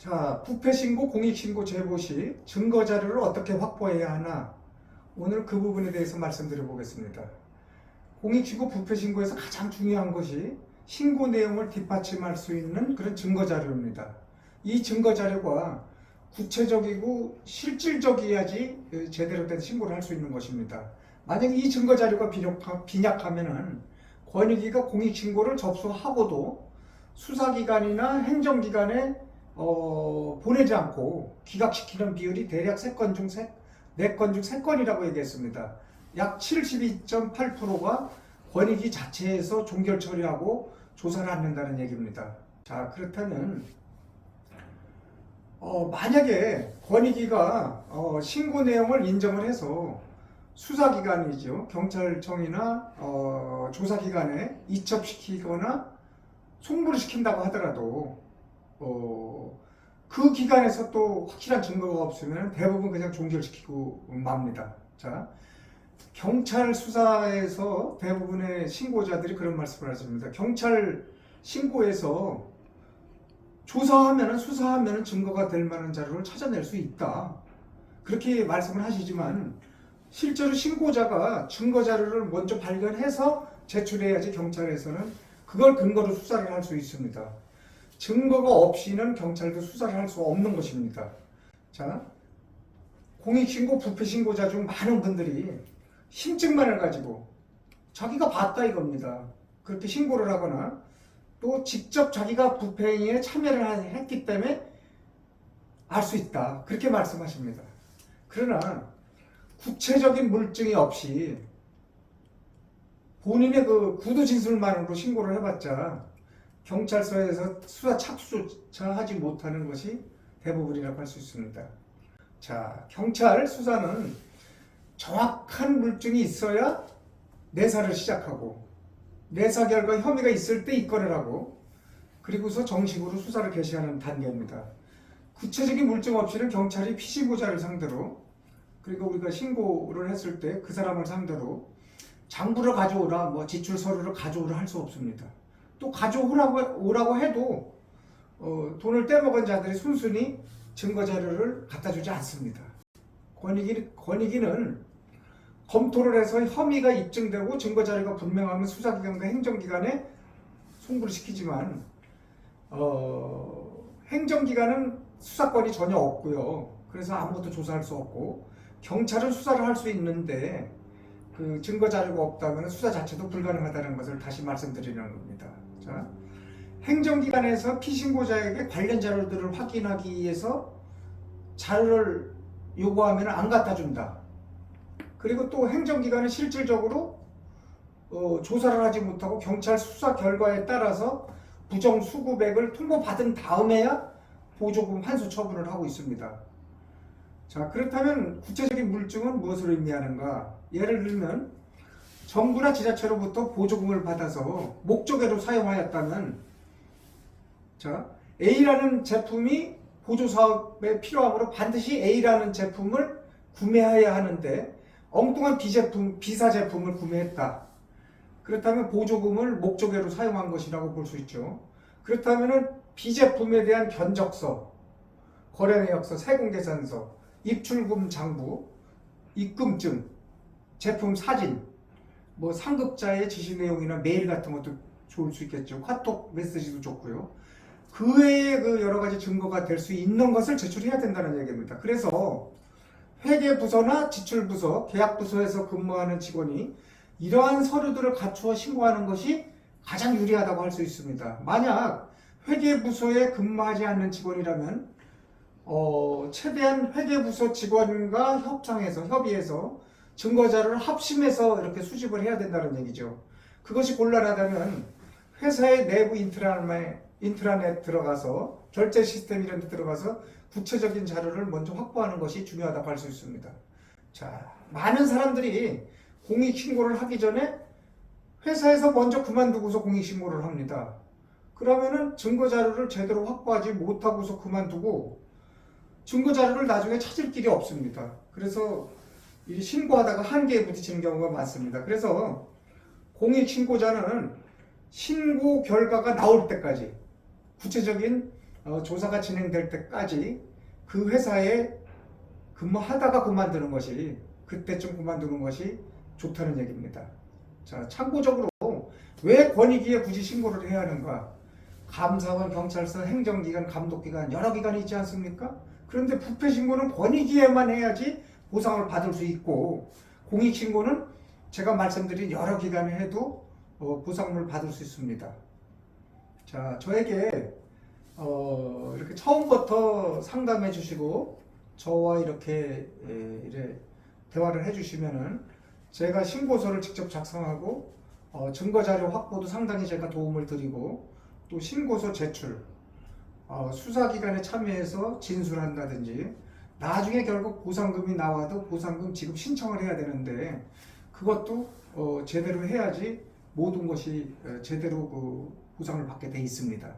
자, 부패신고, 공익신고 제보 시 증거자료를 어떻게 확보해야 하나? 오늘 그 부분에 대해서 말씀드려 보겠습니다. 공익신고, 부패신고에서 가장 중요한 것이 신고 내용을 뒷받침할 수 있는 그런 증거자료입니다. 이 증거자료가 구체적이고 실질적이어야지 제대로 된 신고를 할 수 있는 것입니다. 만약 이 증거자료가 빈약하면은 권익위가 공익신고를 접수하고도 수사기관이나 행정기관에 보내지 않고 기각시키는 비율이 대략 4건 중 3건이라고 얘기했습니다. 약 72.8%가 권익위 자체에서 종결 처리하고 조사를 않는다는 얘기입니다. 자, 그렇다면 만약에 권익위가 신고 내용을 인정을 해서 수사기관이죠. 경찰청이나 조사기관에 이첩시키거나 송부를 시킨다고 하더라도 그 기관에서 또 확실한 증거가 없으면 대부분 그냥 종결시키고 맙니다. 자, 경찰 수사에서 대부분의 신고자들이 그런 말씀을 하십니다. 경찰 신고에서 수사하면은 증거가 될 만한 자료를 찾아낼 수 있다. 그렇게 말씀을 하시지만 실제로 신고자가 증거 자료를 먼저 발견해서 제출해야지 경찰에서는 그걸 근거로 수사를 할 수 있습니다. 증거가 없이는 경찰도 수사를 할 수 없는 것입니다. 자, 공익신고, 부패신고자 중 많은 분들이 심증만을 가지고 자기가 봤다 이겁니다. 그렇게 신고를 하거나 또 직접 자기가 부패행위에 참여를 했기 때문에 알 수 있다. 그렇게 말씀하십니다. 그러나 구체적인 물증이 없이 본인의 그 구두 진술만으로 신고를 해봤자 경찰서에서 수사 착수조차 하지 못하는 것이 대부분이라고 할 수 있습니다. 자, 경찰 수사는 정확한 물증이 있어야 내사를 시작하고 내사 결과 혐의가 있을 때 입건을 하고 그리고서 정식으로 수사를 개시하는 단계입니다. 구체적인 물증 없이는 경찰이 피신고자를 상대로 그리고 우리가 신고를 했을 때 그 사람을 상대로 장부를 가져오라, 뭐 지출 서류를 가져오라 할 수 없습니다. 또 가져오라고 해도 돈을 떼먹은 자들이 순순히 증거 자료를 갖다 주지 않습니다. 권익위는 검토를 해서 혐의가 입증되고 증거 자료가 분명하면 수사기관과 행정기관에 송부를 시키지만 행정기관은 수사권이 전혀 없고요. 그래서 아무것도 조사할 수 없고 경찰은 수사를 할 수 있는데 그 증거 자료가 없다면 수사 자체도 불가능하다는 것을 다시 말씀드리는 겁니다. 자, 행정기관에서 피신고자에게 관련 자료들을 확인하기 위해서 자료를 요구하면 안 갖다 준다. 그리고 또 행정기관은 실질적으로 조사를 하지 못하고 경찰 수사 결과에 따라서 부정수급액을 통보받은 다음에야 보조금 환수 처분을 하고 있습니다. 자, 그렇다면 구체적인 물증은 무엇을 의미하는가? 예를 들면 정부나 지자체로부터 보조금을 받아서 목적외로 사용하였다면 자, A라는 제품이 보조사업에 필요하므로 반드시 A라는 제품을 구매해야 하는데 엉뚱한 B사 제품을 구매했다. 그렇다면 보조금을 목적외로 사용한 것이라고 볼 수 있죠. 그렇다면 B 제품에 대한 견적서, 거래내역서, 세금계산서, 입출금 장부, 입금증, 제품 사진, 뭐 상급자의 지시 내용이나 메일 같은 것도 좋을 수 있겠죠. 카톡 메시지도 좋고요. 그 외에 그 여러 가지 증거가 될 수 있는 것을 제출해야 된다는 얘기입니다. 그래서 회계부서나 지출부서, 계약부서에서 근무하는 직원이 이러한 서류들을 갖추어 신고하는 것이 가장 유리하다고 할 수 있습니다. 만약 회계부서에 근무하지 않는 직원이라면 최대한 회계부서 직원과 협의해서 증거자료를 합심해서 이렇게 수집을 해야 된다는 얘기죠. 그것이 곤란하다면 회사의 내부 인트라넷 들어가서 결제 시스템 이런 데 들어가서 구체적인 자료를 먼저 확보하는 것이 중요하다고 할 수 있습니다. 자, 많은 사람들이 공익신고를 하기 전에 회사에서 먼저 그만두고서 공익신고를 합니다. 그러면은 증거자료를 제대로 확보하지 못하고서 그만두고 증거자료를 나중에 찾을 길이 없습니다. 그래서 신고하다가 한계에 부딪히는 경우가 많습니다. 그래서 공익신고자는 신고 결과가 나올 때까지 구체적인 조사가 진행될 때까지 그 회사에 근무하다가 그만두는 것이, 그때쯤 그만두는 것이 좋다는 얘기입니다. 자, 참고적으로 왜 권익위에 굳이 신고를 해야 하는가? 감사원, 경찰서, 행정기관, 감독기관 여러 기관이 있지 않습니까? 그런데 부패신고는 권익위에만 해야지 보상을 받을 수 있고, 공익신고는 제가 말씀드린 여러 기관에 해도 보상을 받을 수 있습니다. 자, 저에게 이렇게 처음부터 상담해 주시고 저와 이렇게 대화를 해 주시면은 제가 신고서를 직접 작성하고 증거자료 확보도 상당히 제가 도움을 드리고, 또 신고서 제출, 수사기관에 참여해서 진술한다든지, 나중에 결국 보상금이 나와도 보상금 지급 신청을 해야 되는데 그것도 제대로 해야지 모든 것이 제대로 그 보상을 받게 돼 있습니다.